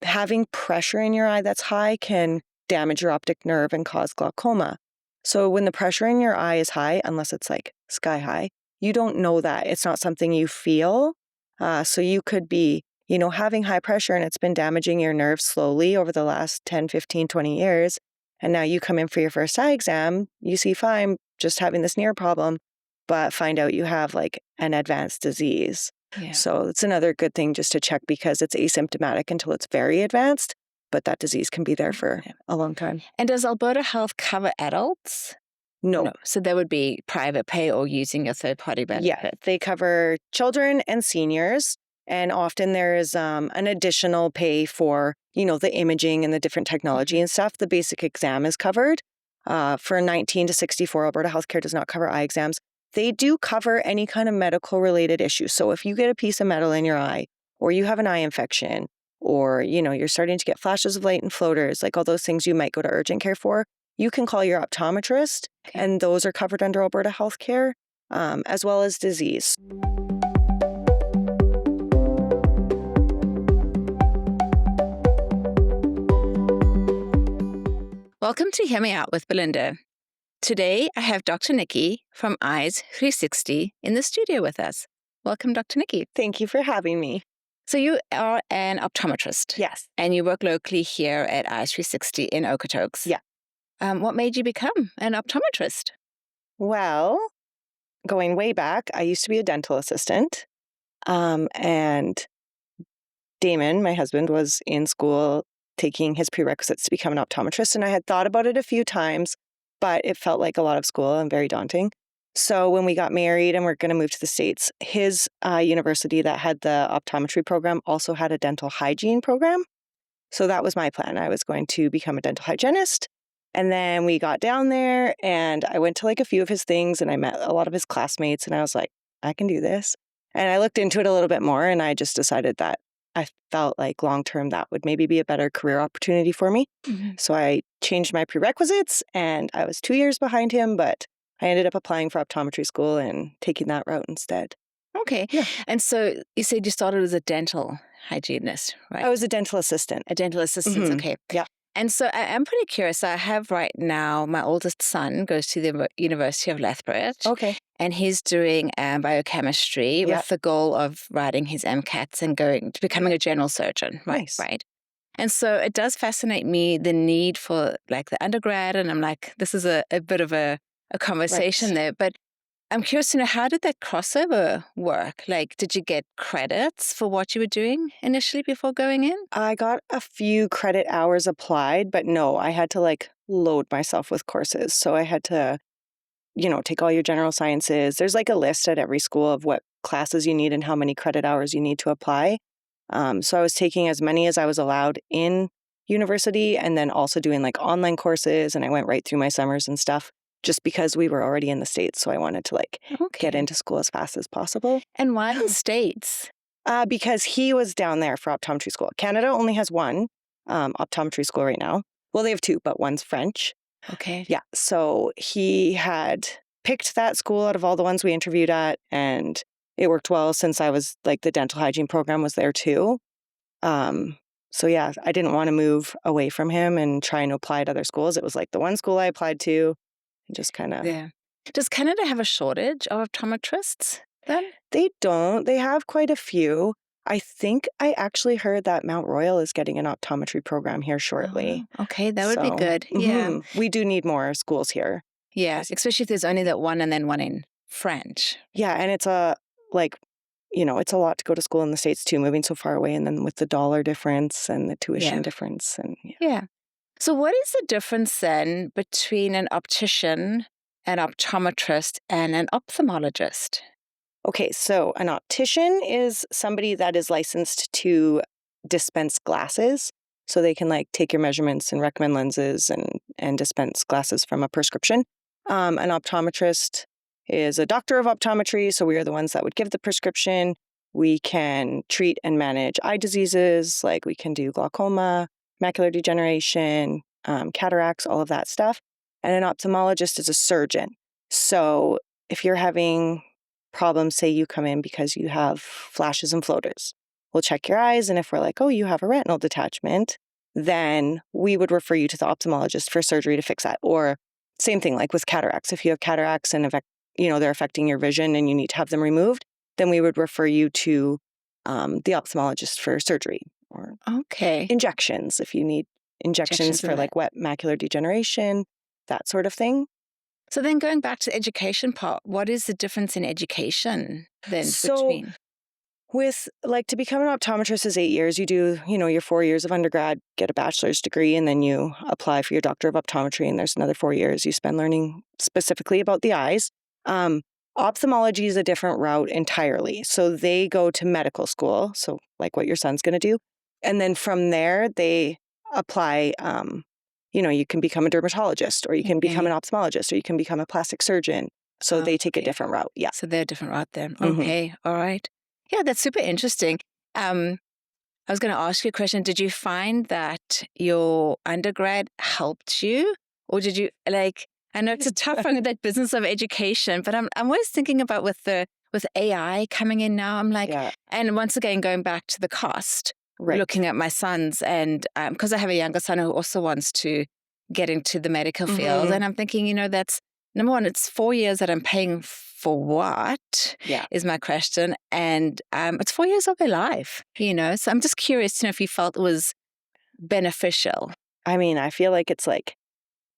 having pressure in your eye that's high can damage your optic nerve and cause glaucoma. So when the pressure in your eye is high, unless it's like sky high, you don't know that. It's not something you feel. So you could be, having high pressure and it's been damaging your nerves slowly over the last 10, 15, 20 years. And now you come in for your first eye exam, you see fine, just having this near problem, but find out you have like an advanced disease. Yeah. So it's another good thing just to check because it's asymptomatic until it's very advanced, but that disease can be there for a long time. And does Alberta Health cover adults? No. So that would be private pay or using a third-party benefit? Yeah, they cover children and seniors, and often there is an additional pay for, the imaging and the different technology and stuff. The basic exam is covered. For 19 to 64, Alberta Healthcare does not cover eye exams. They do cover any kind of medical-related issues. So if you get a piece of metal in your eye, or you have an eye infection, or, you're starting to get flashes of light and floaters, like all those things you might go to urgent care for, you can call your optometrist, and those are covered under Alberta Healthcare, as well as disease. Welcome to Hear Me Out with Belinda. Today, I have Dr. Nikki from Eyes 360 in the studio with us. Welcome, Dr. Nikki. Thank you for having me. So you are an optometrist. Yes. And you work locally here at Eyes 360 in Okotoks. Yeah. What made you become an optometrist? Well, going way back, I used to be a dental assistant. And Damon, my husband, was in school taking his prerequisites to become an optometrist. And I had thought about it a few times, but it felt like a lot of school and very daunting. So when we got married and we're going to move to the States, his university that had the optometry program also had a dental hygiene program. So that was my plan. I was going to become a dental hygienist. And then we got down there and I went to like a few of his things and I met a lot of his classmates and I was like, I can do this. And I looked into it a little bit more and I just decided that I felt like long-term that would maybe be a better career opportunity for me. Mm-hmm. So I changed my prerequisites and I was 2 years behind him, but I ended up applying for optometry school and taking that route instead. Okay. Yeah. And so you said you started as a dental hygienist, right? I was a dental assistant. A dental assistant, mm-hmm. Okay. Yeah. And so I'm pretty curious. I have right now, my oldest son goes to the University of Lethbridge. Okay. And he's doing biochemistry with the goal of writing his MCATs and going to becoming a general surgeon. Nice. Right. And so it does fascinate me, the need for like the undergrad. And I'm like, this is a bit of a conversation there. But I'm curious to know, how did that crossover work? Like, did you get credits for what you were doing initially before going in? I got a few credit hours applied, but no, I had to like load myself with courses. So I had to, take all your general sciences. There's like a list at every school of what classes you need and how many credit hours you need to apply. So I was taking as many as I was allowed in university and then also doing like online courses. And I went right through my summers and stuff. Just because we were already in the States. So I wanted to get into school as fast as possible. And why the States? Because he was down there for optometry school. Canada only has one optometry school right now. Well, they have two, but one's French. Okay. Yeah. So he had picked that school out of all the ones we interviewed at. And it worked well since I was the dental hygiene program was there too. So yeah, I didn't want to move away from him and try and apply at other schools. It was like the one school I applied to. Just kind of. Yeah. Does Canada have a shortage of optometrists then? They don't. They have quite a few. I think I actually heard that Mount Royal is getting an optometry program here shortly. Oh, okay, that would be good. Yeah. We do need more schools here. Yeah, especially if there's only that one and then one in French. Yeah, and it's it's a lot to go to school in the States too, moving so far away, and then with the dollar difference and the tuition difference. And yeah. So what is the difference then between an optician, an optometrist, and an ophthalmologist? Okay, so an optician is somebody that is licensed to dispense glasses. So they can take your measurements and recommend lenses and dispense glasses from a prescription. An optometrist is a doctor of optometry. So we are the ones that would give the prescription. We can treat and manage eye diseases, like we can do glaucoma, macular degeneration, cataracts, all of that stuff. And an ophthalmologist is a surgeon. So if you're having problems, say you come in because you have flashes and floaters, we'll check your eyes. And if we're like, oh, you have a retinal detachment, then we would refer you to the ophthalmologist for surgery to fix that. Or same thing, like with cataracts. If you have cataracts and they're affecting your vision and you need to have them removed, then we would refer you to the ophthalmologist for surgery or injections if you need injections for like wet macular degeneration, that sort of thing. So then going back to the education part, what is the difference in education then between? With to become an optometrist is 8 years. You do, your 4 years of undergrad, get a bachelor's degree, and then you apply for your doctor of optometry, and there's another 4 years you spend learning specifically about the eyes. Ophthalmology is a different route entirely. So they go to medical school, so like what your son's going to do. And then from there, they apply, you can become a dermatologist, or you can become an ophthalmologist, or you can become a plastic surgeon. So they take a different route. Yeah. So they're a different route then. Okay. All right. Yeah, that's super interesting. I was going to ask you a question. Did you find that your undergrad helped you? Or did you, I know it's a tough one, that business of education, but I'm always thinking about with AI coming in now, I'm like, and once again, going back to the cost, looking at my sons, and because I have a younger son who also wants to get into the medical field, and I'm thinking, that's, number one, it's 4 years that I'm paying for what is my question. And it's 4 years of their life, so I'm just curious to know if you felt it was beneficial. I mean, I feel like it's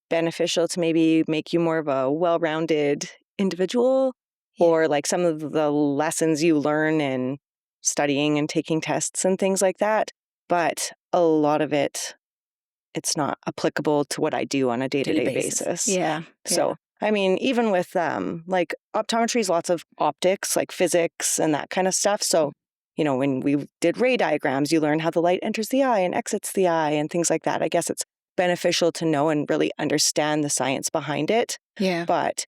beneficial to maybe make you more of a well-rounded individual, or some of the lessons you learn in studying and taking tests and things like that. But a lot of it's not applicable to what I do on a day-to-day basis. Yeah. So, I mean, even with optometry is lots of optics, like physics and that kind of stuff. So, when we did ray diagrams, you learn how the light enters the eye and exits the eye and things like that. I guess it's beneficial to know and really understand the science behind it. Yeah. But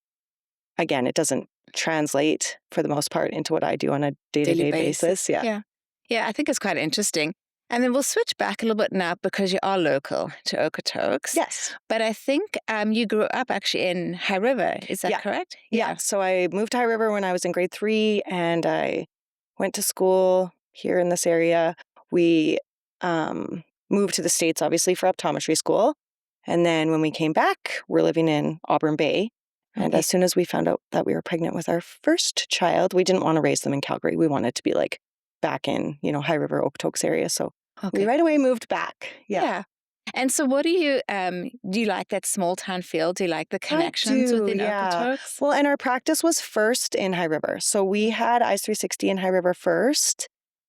again, it doesn't translate for the most part into what I do on a day-to-day basis. Yeah. Yeah, I think it's quite interesting. And then we'll switch back a little bit now because you are local to Okotoks. Yes. But I think you grew up actually in High River. Is that correct? Yeah. So I moved to High River when I was in grade 3, and I went to school here in this area. We moved to the States, obviously, for optometry school. And then when we came back, we're living in Auburn Bay. And as soon as we found out that we were pregnant with our first child, we didn't want to raise them in Calgary. We wanted to be back in, High River, Okotoks area. So we right away moved back. Yeah. And so what do you like that small town feel? Do you like the connections within Okotoks? Well, and our practice was first in High River. So we had Eyes 360 in High River first.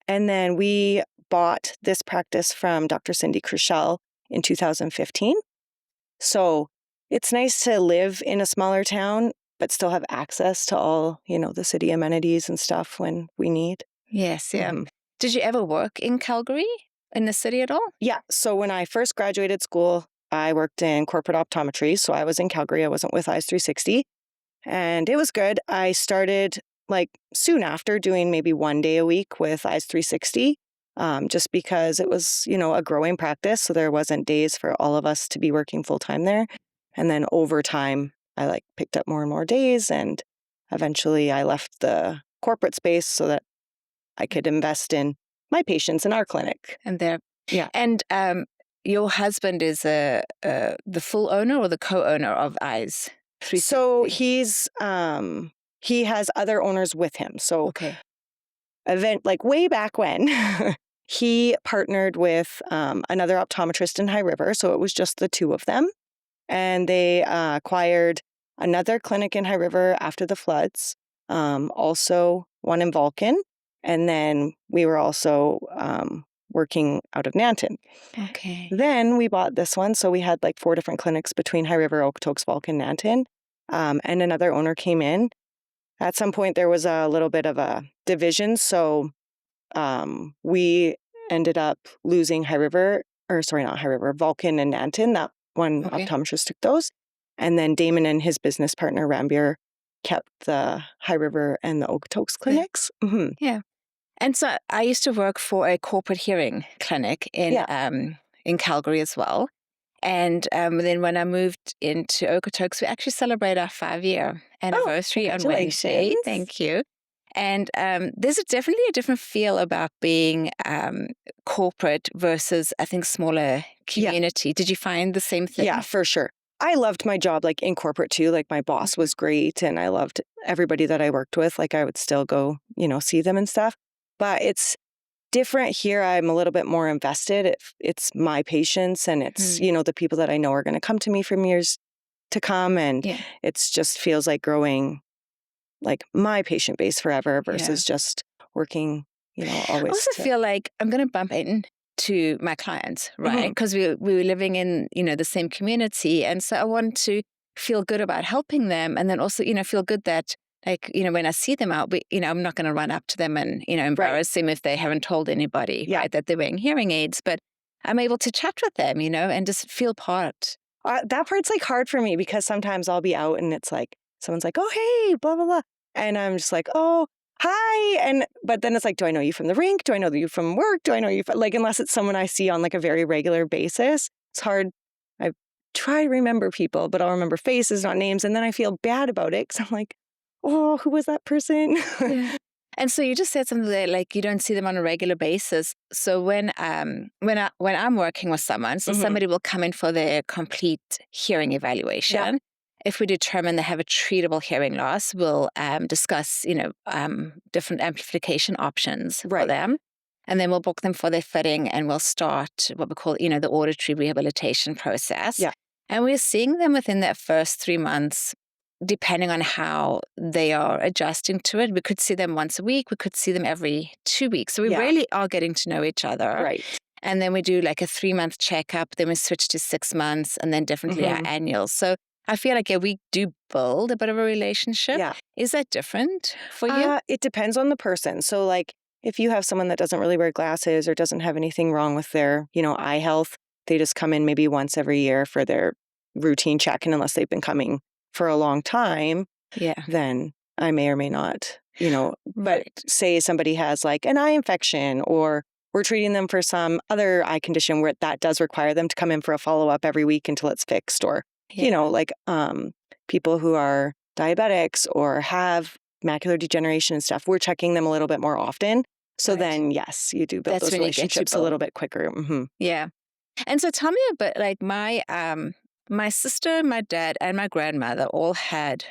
And then we bought this practice from Dr. Cindy Crushell in 2015. So it's nice to live in a smaller town, but still have access to all, the city amenities and stuff when we need. Yes, yeah. Did you ever work in Calgary, in the city at all? Yeah. So when I first graduated school, I worked in corporate optometry. So I was in Calgary. I wasn't with Eyes 360. And it was good. I started soon after doing maybe 1 day a week with Eyes 360, just because it was, a growing practice. So there wasn't days for all of us to be working full time there. And then over time, I picked up more and more days. And eventually I left the corporate space so that I could invest in my patients in our clinic. And there. Yeah. And your husband is the full owner or the co-owner of Eyes 360? So he has other owners with him. So way back when, he partnered with another optometrist in High River. So it was just the two of them. And they acquired another clinic in High River after the floods, also one in Vulcan. And then we were also working out of Nanton. Okay. Then we bought this one. So we had 4 different clinics between High River, Okotoks, Vulcan, Nanton. And another owner came in. At some point, there was a little bit of a division. So we ended up losing Vulcan and Nanton. That one optometrist took those. And then Damon and his business partner, Rambier, kept the High River and the Okotoks clinics. Yeah. And so I used to work for a corporate hearing clinic in Calgary as well. And then when I moved into Okotoks, we actually celebrate our 5-year anniversary on Wednesday. Thank you. And there's definitely a different feel about being corporate versus, I think, smaller community. Did you find the same thing? Yeah, for sure. I loved my job, like in corporate too. Like my boss was great and I loved everybody that I worked with. Like I would still go, see them and stuff. But it's different here. I'm a little bit more invested. It's my patients and it's, the people that I know are going to come to me from years to come. And it's just feels like growing like my patient base forever versus just working, always. I also feel like I'm going to bump into my clients, right? Because we were living in, the same community. And so I want to feel good about helping them. And then also, feel good that like, when I see them out, I'm not going to run up to them and, embarrass them if they haven't told anybody, right, that they're wearing hearing aids. But I'm able to chat with them, and just feel part. That part's like hard for me because sometimes I'll be out and it's like, someone's like, oh, hey, blah, blah, blah. And I'm just like, oh, hi. But then it's like, do I know you from the rink? Do I know you from work? Do I know you from, like, unless it's someone I see on like a very regular basis, it's hard. I try to remember people, but I'll remember faces, not names. And then I feel bad about it because I'm like, oh, who was that person? And so you just said something that like you don't see them on a regular basis. So when I'm working with someone, so somebody will come in for their complete hearing evaluation. Yeah. If we determine they have a treatable hearing loss, we'll discuss, different amplification options for them. And then we'll book them for their fitting and we'll start what we call, the auditory rehabilitation process. Yeah. And we're seeing them within that first 3 months, depending on how they are adjusting to it. We could see them once a week. We could see them every 2 weeks. So we really are getting to know each other. Right. And then we do like a 3-month checkup. Then we switch to 6 months and then definitely our annuals. So I feel like we do build a bit of a relationship. Yeah. Is that different for you? It depends on the person. So like if you have someone that doesn't really wear glasses or doesn't have anything wrong with their, eye health, they just come in maybe once every year for their routine check. And unless they've been coming for a long time, then I may or may not, but say somebody has like an eye infection or we're treating them for some other eye condition where that does require them to come in for a follow-up every week until it's fixed or, like people who are diabetics or have macular degeneration and stuff, we're checking them a little bit more often. So then, yes, you do build those relationships a little bit quicker. Yeah. And so tell me a bit like my sister, my dad, and my grandmother all had,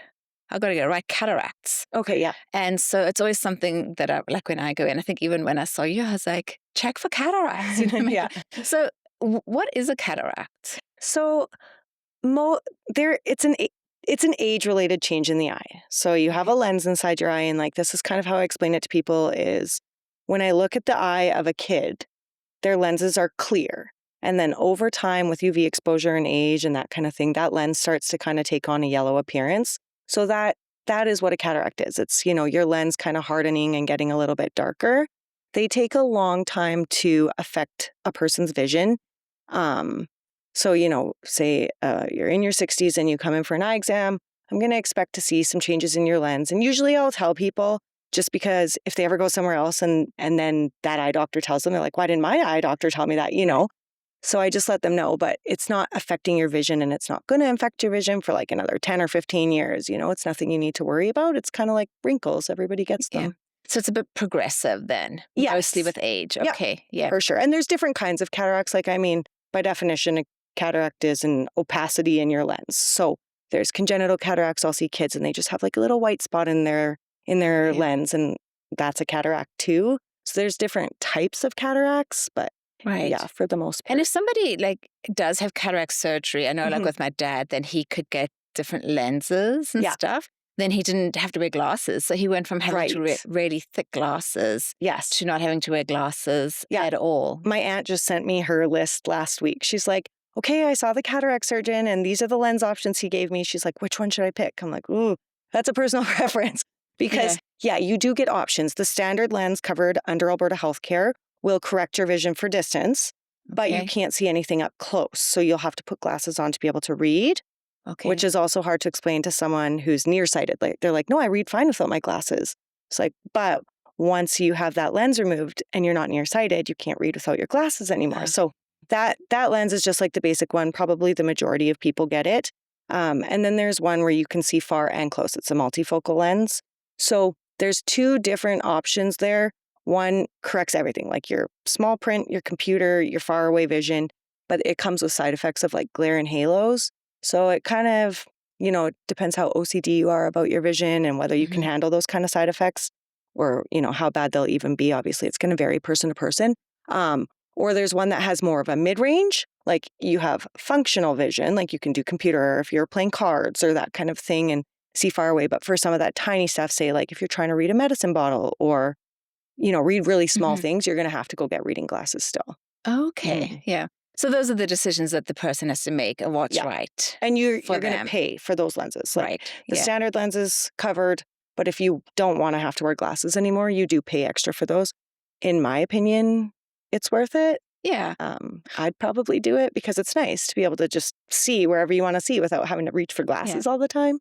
I got to get it right, cataracts. Okay, yeah. And so it's always something that I, like when I go in, I think even when I saw you, I was like, check for cataracts. You know what I mean? Yeah. So what is a cataract? So it's an age-related change in the eye. So you have a lens inside your eye, and like this is kind of how I explain it to people is when I look at the eye of a kid, their lenses are clear. And then over time with UV exposure and age and that kind of thing, that lens starts to kind of take on a yellow appearance. So that is what a cataract is. It's, your lens kind of hardening and getting a little bit darker. They take a long time to affect a person's vision. So, say you're in your 60s and you come in for an eye exam, I'm going to expect to see some changes in your lens. And usually I'll tell people just because if they ever go somewhere else and then that eye doctor tells them, they're like, why didn't my eye doctor tell me that, So I just let them know, but it's not affecting your vision and it's not going to affect your vision for like another 10 or 15 years. It's nothing you need to worry about. It's kind of like wrinkles. Everybody gets them. Yeah. So it's a bit progressive then, mostly with age. Okay. Yeah, for sure. And there's different kinds of cataracts. Like, by definition, a cataract is an opacity in your lens. So there's congenital cataracts. I'll see kids and they just have like a little white spot in their lens and that's a cataract too. So there's different types of cataracts, but yeah, for the most part. And if somebody like does have cataract surgery, I know like with my dad, then he could get different lenses and stuff. Then he didn't have to wear glasses. So he went from having to wear really thick glasses to not having to wear glasses at all. My aunt just sent me her list last week. She's like, okay, I saw the cataract surgeon and these are the lens options he gave me. She's like, which one should I pick? I'm like, ooh, that's a personal preference. Because you do get options. The standard lens covered under Alberta healthcare will correct your vision for distance, but you can't see anything up close. So you'll have to put glasses on to be able to read, which is also hard to explain to someone who's nearsighted. Like they're like, no, I read fine without my glasses. It's like, but once you have that lens removed and you're not nearsighted, you can't read without your glasses anymore. So that lens is just like the basic one. Probably the majority of people get it. And then there's one where you can see far and close. It's a multifocal lens. So there's two different options there. One corrects everything, like your small print, your computer, your far away vision, but it comes with side effects of like glare and halos. So it kind of, it depends how OCD you are about your vision and whether you can handle those kind of side effects or, how bad they'll even be. Obviously, it's going to vary person to person. Or there's one that has more of a mid-range, like you have functional vision, like you can do computer or if you're playing cards or that kind of thing and see far away. But for some of that tiny stuff, say like if you're trying to read a medicine bottle or, read really small things, you're going to have to go get reading glasses still. Okay. Yeah. So those are the decisions that the person has to make of what's right. And you're going to pay for those lenses. Like the standard lenses covered, but if you don't want to have to wear glasses anymore, you do pay extra for those. In my opinion, it's worth it. Yeah. I'd probably do it because it's nice to be able to just see wherever you want to see without having to reach for glasses all the time.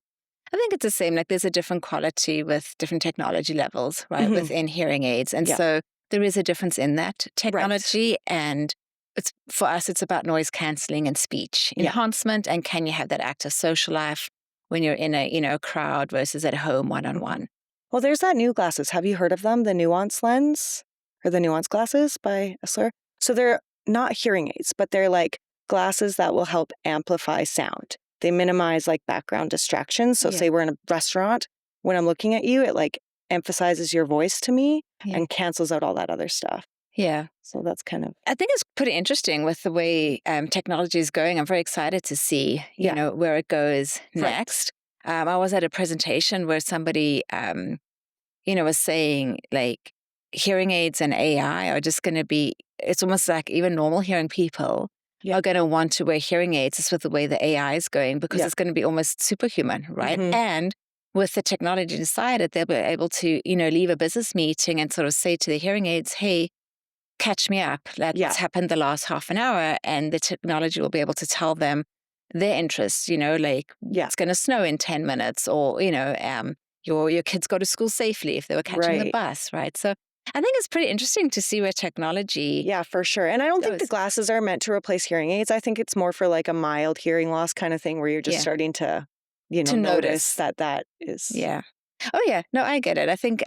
I think it's the same. Like there's a different quality with different technology levels, right, within hearing aids. And so there is a difference in that technology. And it's for us, it's about noise cancelling and speech enhancement. And can you have that active social life when you're in a crowd versus at home one-on-one? Well, there's that new glasses. Have you heard of them? The nuance lens or the nuance glasses by Esler? So they're not hearing aids, but they're like glasses that will help amplify sound. They minimize like background distractions. So say we're in a restaurant, when I'm looking at you, it like emphasizes your voice to me and cancels out all that other stuff. Yeah. So that's kind of... I think it's pretty interesting with the way technology is going. I'm very excited to see, where it goes next. I was at a presentation where somebody, was saying like hearing aids and AI are just going to be, it's almost like even normal hearing people are going to want to wear hearing aids just with the way the AI is going because it's going to be almost superhuman, right? And with the technology inside it, they'll be able to, leave a business meeting and sort of say to the hearing aids, hey, catch me up, like what's happened the last half an hour, and the technology will be able to tell them their interests, like it's going to snow in 10 minutes or, your kids go to school safely if they were catching the bus, right? So I think it's pretty interesting to see where technology... Yeah, for sure. And I don't think the glasses are meant to replace hearing aids. I think it's more for like a mild hearing loss kind of thing where you're just starting to, notice that is... Yeah. Oh, yeah. No, I get it. I think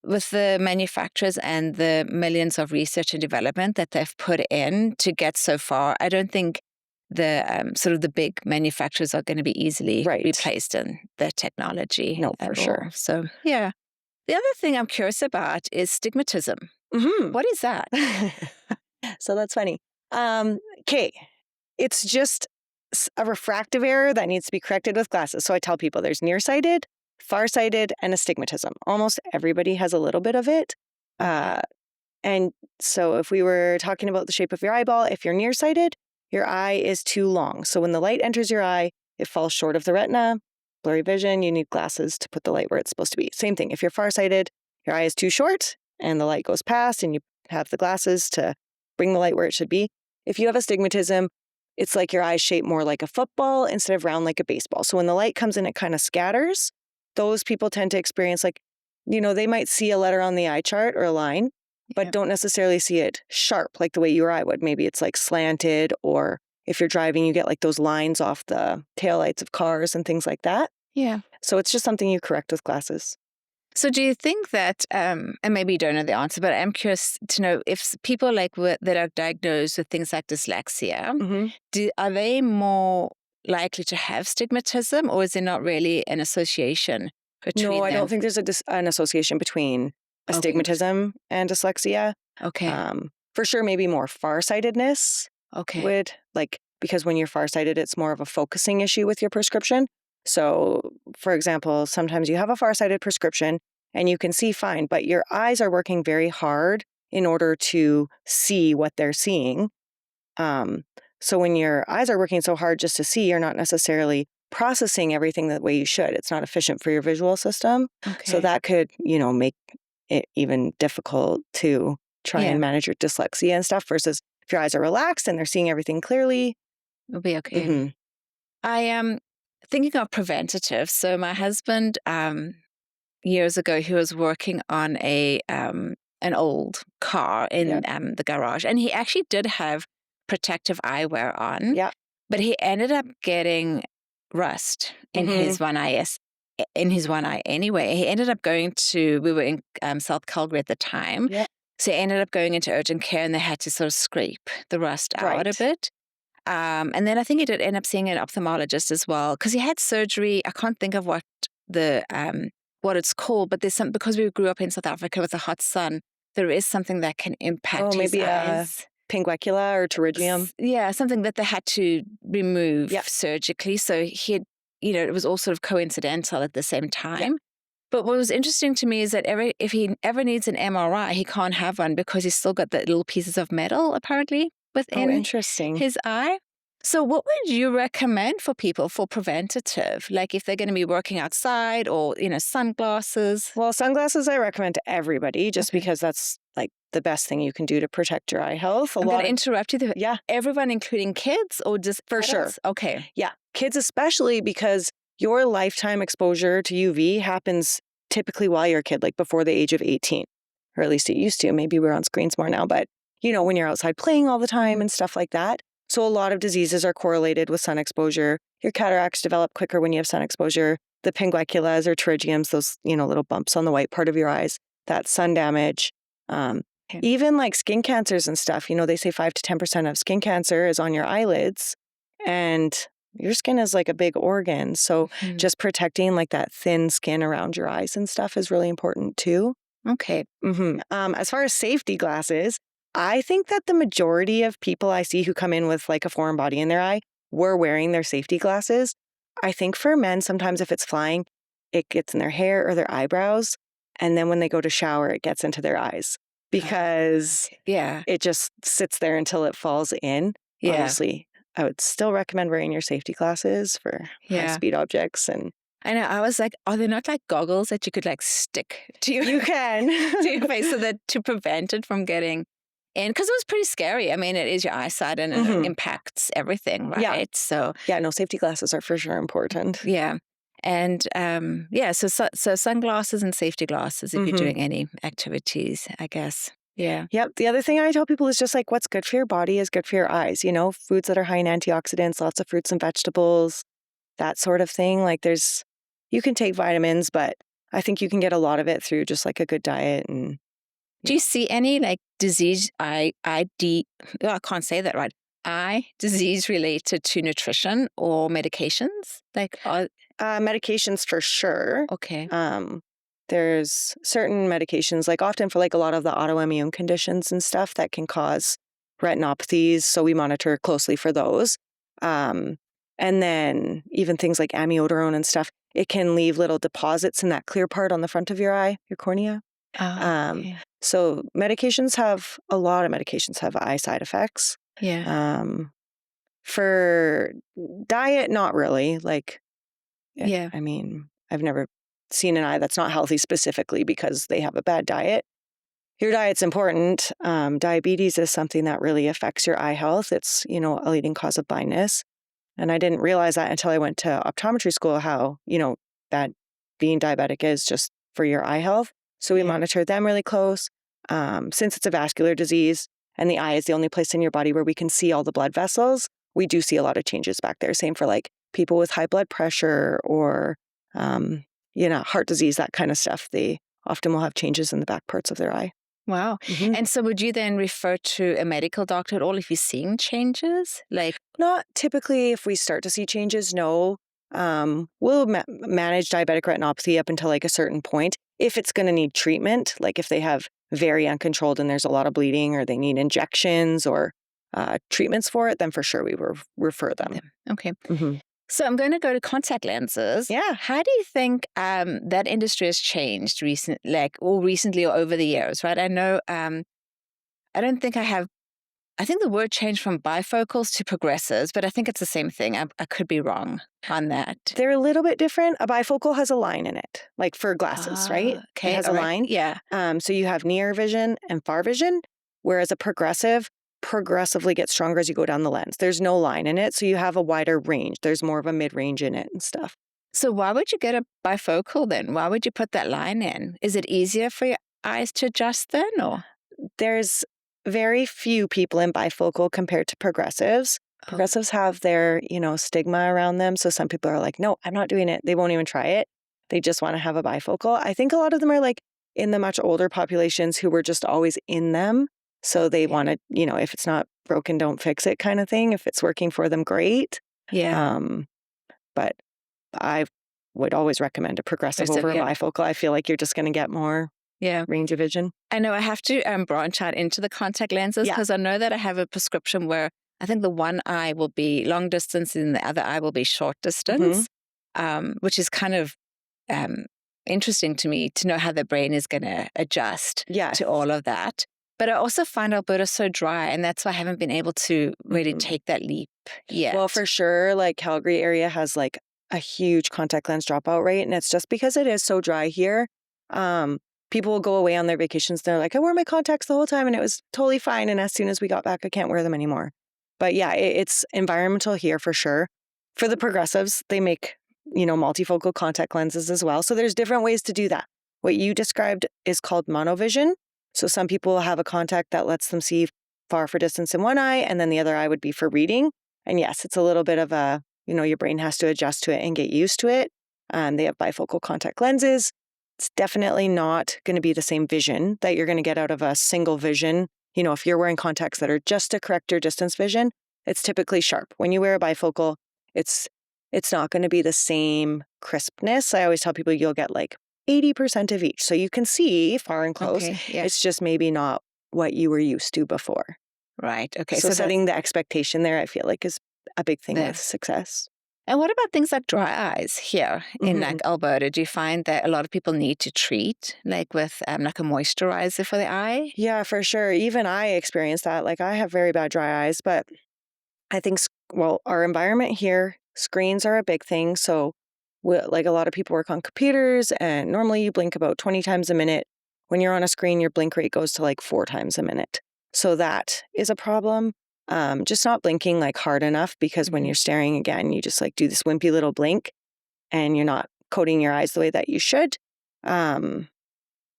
with the manufacturers and the millions of research and development that they've put in to get so far, I don't think the sort of the big manufacturers are going to be easily replaced in their technology. No, for sure. So, yeah. The other thing I'm curious about is stigmatism. What is that? So that's funny. Okay. It's just a refractive error that needs to be corrected with glasses. So I tell people there's nearsighted, farsighted, and astigmatism. Almost everybody has a little bit of it. And so if we were talking about the shape of your eyeball, if you're nearsighted, your eye is too long. So when the light enters your eye, it falls short of the retina. Blurry vision, you need glasses to put the light where it's supposed to be. Same thing. If you're farsighted, your eye is too short and the light goes past and you have the glasses to bring the light where it should be. If you have astigmatism, it's like your eye's shaped more like a football instead of round like a baseball. So when the light comes in, it kind of scatters. Those people tend to experience like, they might see a letter on the eye chart or a line, but don't necessarily see it sharp like the way your eye would. Maybe it's like slanted, or if you're driving, you get like those lines off the taillights of cars and things like that. Yeah. So it's just something you correct with glasses. So do you think that, and maybe you don't know the answer, but I'm curious to know if people like that are diagnosed with things like dyslexia, are they more likely to have stigmatism, or is there not really an association between them? No, I don't think there's an association between astigmatism and dyslexia. Okay. For sure, maybe more farsightedness would, like, because when you're farsighted, it's more of a focusing issue with your prescription. So, for example, sometimes you have a farsighted prescription and you can see fine, but your eyes are working very hard in order to see what they're seeing. So when your eyes are working so hard just to see, you're not necessarily processing everything the way you should. It's not efficient for your visual system. So that could, make it even difficult to try and manage your dyslexia and stuff, versus if your eyes are relaxed and they're seeing everything clearly. It'll be okay. I am thinking of preventative. So my husband, years ago, he was working on an old car in the garage, and he actually did have protective eyewear on. Yeah. But he ended up getting rust in his one eye. in his one eye anyway. He ended up we were in South Calgary at the time. Yeah. So he ended up going into urgent care and they had to sort of scrape the rust out a Right. bit. And then I think he did end up seeing an ophthalmologist as well because he had surgery. I can't think of what it's called, but because we grew up in South Africa with the hot sun, there is something that can impact his maybe eyes. pinguecula or pterygium. Yeah, something that they had to remove Yeah. surgically. So he had, it was all sort of coincidental at the same time. Yeah. But what was interesting to me is that if he ever needs an MRI, he can't have one because he's still got the little pieces of metal, apparently, within Interesting. his eye. So what would you recommend for people for preventative? Like if they're going to be working outside or, sunglasses? Well, sunglasses I recommend to everybody just because that's like the best thing you can do to protect your eye health. I'm going to interrupt you. Yeah. Everyone, including kids or just For adults? sure. Okay. Yeah. Kids especially because your lifetime exposure to UV happens typically while you're a kid, like before the age of 18, or at least it used to. Maybe we're on screens more now, but when you're outside playing all the time and stuff like that. So a lot of diseases are correlated with sun exposure. Your cataracts develop quicker when you have sun exposure. The pingueculas or pterygiums, those, little bumps on the white part of your eyes, that's sun damage. Even like skin cancers and stuff, they say 5 to 10% of skin cancer is on your eyelids. And your skin is like a big organ. So just protecting like that thin skin around your eyes and stuff is really important too. Okay. As far as safety glasses, I think that the majority of people I see who come in with like a foreign body in their eye were wearing their safety glasses. I think for men, sometimes if it's flying, it gets in their hair or their eyebrows. And then when they go to shower, it gets into their eyes because it just sits there until it falls in. Yeah. Obviously, I would still recommend wearing your safety glasses for high-speed objects. And I know. I was like, are there not like goggles that you could like stick to your, you can to your face so that to prevent it from getting in? Because it was pretty scary. I mean, it is your eyesight and it impacts everything, right? Yeah. So no, safety glasses are for sure important. Yeah. And so sunglasses and safety glasses if you're doing any activities, I guess. Yeah. Yep. The other thing I tell people is just like what's good for your body is good for your eyes. Foods that are high in antioxidants, lots of fruits and vegetables, that sort of thing. Like you can take vitamins, but I think you can get a lot of it through just like a good diet. And do you see any like disease, I can't say that right, eye disease related to nutrition or medications? Like medications for sure. Okay. There's certain medications, like often for like a lot of the autoimmune conditions and stuff that can cause retinopathies. So we monitor closely for those. And then even things like amiodarone and stuff, it can leave little deposits in that clear part on the front of your eye, your cornea. Okay. So a lot of medications have eye side effects. Yeah. For diet, not really. Like, yeah. I mean, I've never seen an eye that's not healthy specifically because they have a bad diet. Your diet's important. Diabetes is something that really affects your eye health. It's, a leading cause of blindness. And I didn't realize that until I went to optometry school, how, bad being diabetic is just for your eye health. So we monitor them really close. Since it's a vascular disease and the eye is the only place in your body where we can see all the blood vessels, we do see a lot of changes back there. Same for like people with high blood pressure or, heart disease, that kind of stuff. They often will have changes in the back parts of their eye. Wow. And so would you then refer to a medical doctor at all if you're seeing changes? Like, not typically if we start to see changes, no. We'll manage diabetic retinopathy up until like a certain point. If it's going to need treatment, like if they have very uncontrolled and there's a lot of bleeding or they need injections or treatments for it, then for sure we will refer them. Okay. So I'm going to go to contact lenses. Yeah. How do you think that industry has changed recently or over the years, right? I know, I don't think I think the word changed from bifocals to progressives, but I think it's the same thing. I could be wrong on that. They're a little bit different. A bifocal has a line in it, like for glasses, right? Okay. It has a line. Yeah. So you have near vision and far vision, whereas a progressive progressively gets stronger as you go down the lens. There's no line in it, so you have a wider range. There's more of a mid-range in it and stuff. So why would you get a bifocal then? Why would you put that line in? Is it easier for your eyes to adjust then, or? There's very few people in bifocal compared to progressives. Progressives have their, stigma around them. So some people are like, no, I'm not doing it. They won't even try it. they just want to have a bifocal. I think a lot of them are like in the much older populations who were just always in them. So they want to, if it's not broken, don't fix it kind of thing. If it's working for them, great. Yeah. But I would always recommend a progressive over a bifocal. I feel like you're just going to get more range of vision. I know I have to branch out into the contact lenses because I know that I have a prescription where I think the one eye will be long distance and the other eye will be short distance, which is kind of interesting to me to know how the brain is going to adjust to all of that. But I also find Alberta so dry, and that's why I haven't been able to really take that leap yet. Well, for sure, like Calgary area has like a huge contact lens dropout rate, and it's just because it is so dry here. People will go away on their vacations, and they're like, I wore my contacts the whole time, and it was totally fine. And as soon as we got back, I can't wear them anymore. But yeah, it's environmental here for sure. For the progressives, they make, multifocal contact lenses as well. So there's different ways to do that. What you described is called monovision. So some people will have a contact that lets them see far for distance in one eye, and then the other eye would be for reading. And yes, it's a little bit of a, your brain has to adjust to it and get used to it. They have bifocal contact lenses. It's definitely not going to be the same vision that you're going to get out of a single vision. If you're wearing contacts that are just to correct your distance vision, it's typically sharp. When you wear a bifocal, it's not going to be the same crispness. I always tell people you'll get like 80% of each. So you can see far and close. It's just maybe not what you were used to before. Right. Okay. So setting the expectation there, I feel like, is a big thing with success. And what about things like dry eyes here in like Alberta? Do you find that a lot of people need to treat like with like a moisturizer for the eye? Yeah, for sure. Even I experience that. Like I have very bad dry eyes, but I think, our environment here, screens are a big thing. So like a lot of people work on computers, and normally you blink about 20 times a minute. When you're on a screen, your blink rate goes to like 4 times a minute. So that is a problem. Just not blinking like hard enough, because when you're staring again, you just like do this wimpy little blink and you're not coating your eyes the way that you should. And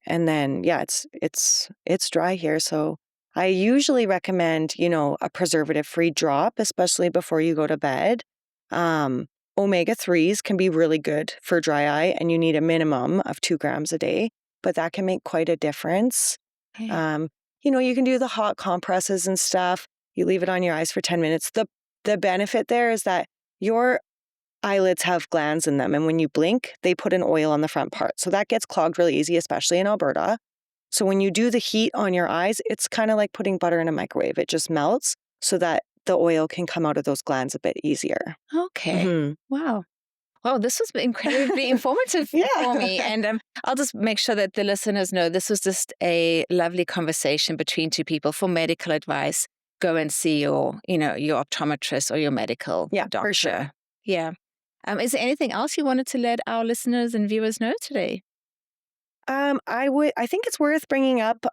then, it's dry here. So I usually recommend, a preservative-free drop, especially before you go to bed. Omega-3s can be really good for dry eye, and you need a minimum of 2 grams a day, but that can make quite a difference. Okay. You can do the hot compresses and stuff. You leave it on your eyes for 10 minutes. The benefit there is that your eyelids have glands in them, and when you blink, they put an oil on the front part. So that gets clogged really easy, especially in Alberta. So when you do the heat on your eyes, it's kind of like putting butter in a microwave. It just melts so that the oil can come out of those glands a bit easier. Okay. Wow. Well, this was incredibly informative for me. And I'll just make sure that the listeners know this was just a lovely conversation between two people. For medical advice, go and see your optometrist or your medical doctor. For sure. Yeah. Is there anything else you wanted to let our listeners and viewers know today? I think it's worth bringing up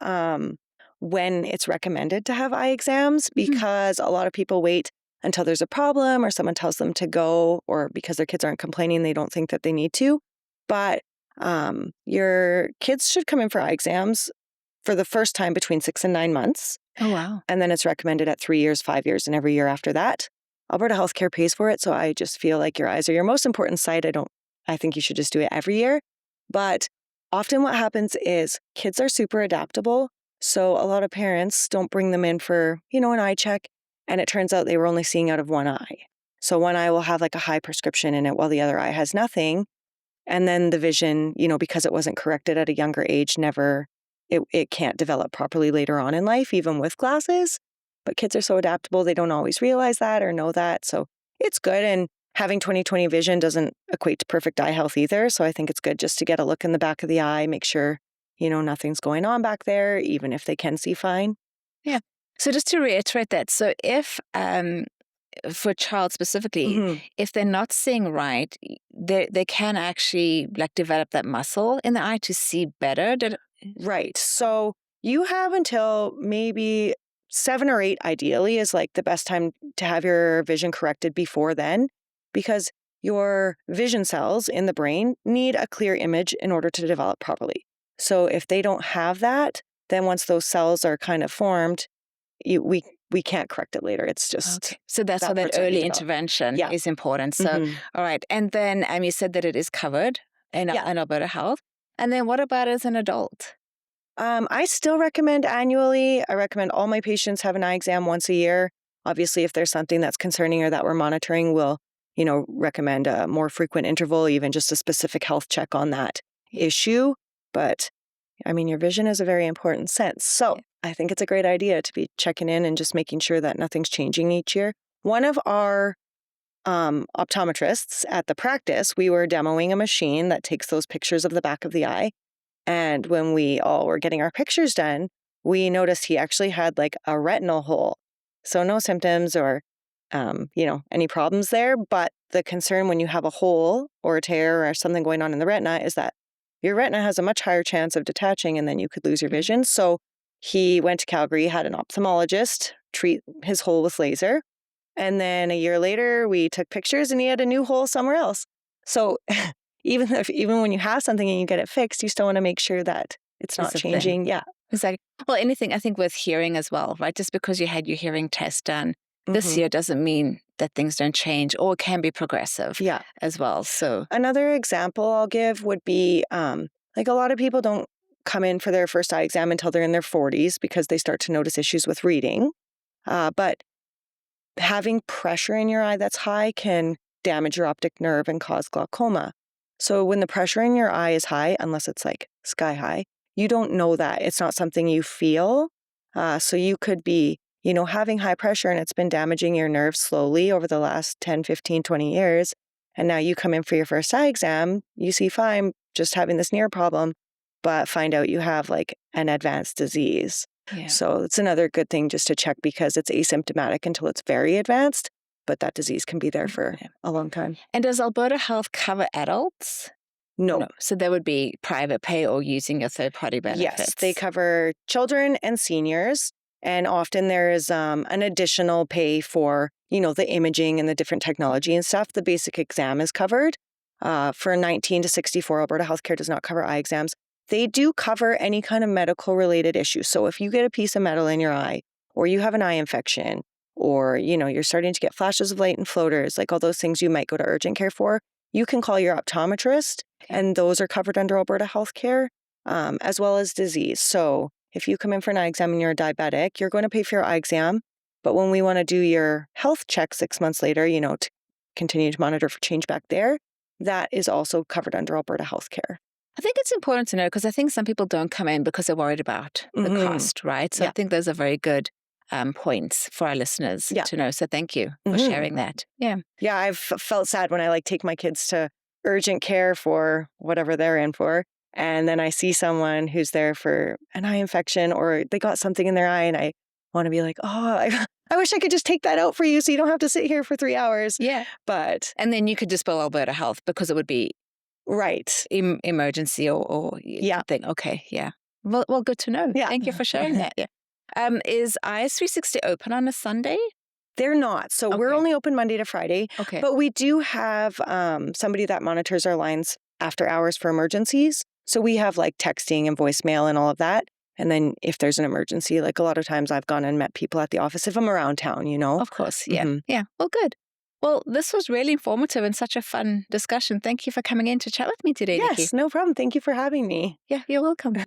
when it's recommended to have eye exams, because a lot of people wait until there's a problem or someone tells them to go, or because their kids aren't complaining, they don't think that they need to. But your kids should come in for eye exams for the first time between 6 and 9 months. Oh, wow. And then it's recommended at 3 years, 5 years, and every year after that. Alberta Healthcare pays for it, so I just feel like your eyes are your most important sight. I think you should just do it every year. But often what happens is kids are super adaptable, so a lot of parents don't bring them in for, an eye check, and it turns out they were only seeing out of one eye. So one eye will have like a high prescription in it while the other eye has nothing. And then the vision, because it wasn't corrected at a younger age, it can't develop properly later on in life, even with glasses. But kids are so adaptable, they don't always realize that or know that. So it's good. And having 20/20 vision doesn't equate to perfect eye health either. So I think it's good just to get a look in the back of the eye, make sure, nothing's going on back there, even if they can see fine. Yeah. So just to reiterate that, so if for a child specifically, if they're not seeing right, they can actually like develop that muscle in the eye to see better. Right. So you have until maybe 7 or 8 ideally is like the best time to have your vision corrected before then, because your vision cells in the brain need a clear image in order to develop properly. So if they don't have that, then once those cells are kind of formed, we can't correct it later. It's just okay. So that's why that early intervention is important. So all right, and then you said that it is covered in Yeah. Alberta Health. And then what about as an adult? I still recommend annually. I recommend all my patients have an eye exam once a year. Obviously, if there's something that's concerning or that we're monitoring, we'll, recommend a more frequent interval, even just a specific health check on that issue. But I mean, your vision is a very important sense. So I think it's a great idea to be checking in and just making sure that nothing's changing each year. One of our optometrists at the practice, we were demoing a machine that takes those pictures of the back of the eye. And when we all were getting our pictures done, we noticed he actually had like a retinal hole. So no symptoms or, any problems there. But the concern when you have a hole or a tear or something going on in the retina is that your retina has a much higher chance of detaching and then you could lose your vision. So he went to Calgary, had an ophthalmologist treat his hole with laser. And then a year later, we took pictures and he had a new hole somewhere else. So even when you have something and you get it fixed, you still want to make sure that it's not changing. Yeah. Exactly. Well, anything, I think with hearing as well, right? Just because you had your hearing test done this year doesn't mean that things don't change or can be progressive as well. So another example I'll give would be like a lot of people don't come in for their first eye exam until they're in their 40s because they start to notice issues with reading. But having pressure in your eye that's high can damage your optic nerve and cause glaucoma. So when the pressure in your eye is high, unless it's like sky high, you don't know that. It's not something you feel. So you could be, having high pressure and it's been damaging your nerves slowly over the last 10, 15, 20 years. And now you come in for your first eye exam, you see fine, just having this near problem, but find out you have like an advanced disease. Yeah. So it's another good thing just to check because it's asymptomatic until it's very advanced, but that disease can be there for a long time. And does Alberta Health cover adults? No. So there would be private pay or using your third-party benefits? Yes, they cover children and seniors. And often there is an additional pay for, the imaging and the different technology and stuff. The basic exam is covered. For 19 to 64, Alberta Healthcare does not cover eye exams. They do cover any kind of medical-related issue. So if you get a piece of metal in your eye, or you have an eye infection, or, you're starting to get flashes of light and floaters, like all those things you might go to urgent care for, you can call your optometrist, and those are covered under Alberta Healthcare, as well as disease. So if you come in for an eye exam and you're a diabetic, you're going to pay for your eye exam. But when we want to do your health check 6 months later, to continue to monitor for change back there, that is also covered under Alberta Healthcare. I think it's important to know because I think some people don't come in because they're worried about the cost, right? So I think those are very good points for our listeners to know. So thank you for sharing that. Yeah. Yeah, I've felt sad when I take my kids to urgent care for whatever they're in for. And then I see someone who's there for an eye infection or they got something in their eye and I want to be like, I wish I could just take that out for you so you don't have to sit here for 3 hours. Yeah. And then you could just bill Alberta Health because it would be emergency or thing. Okay. Yeah. Well, good to know. Yeah. Thank you for sharing that. Yeah. Is Eyes 360 open on a Sunday? They're not. So we're only open Monday to Friday. Okay. But we do have somebody that monitors our lines after hours for emergencies. So we have like texting and voicemail and all of that. And then if there's an emergency, like a lot of times I've gone and met people at the office if I'm around town, Of course. Yeah. Yeah. Well, good. Well, this was really informative and such a fun discussion. Thank you for coming in to chat with me today, Nikki. Yes, no problem. Thank you for having me. Yeah, you're welcome.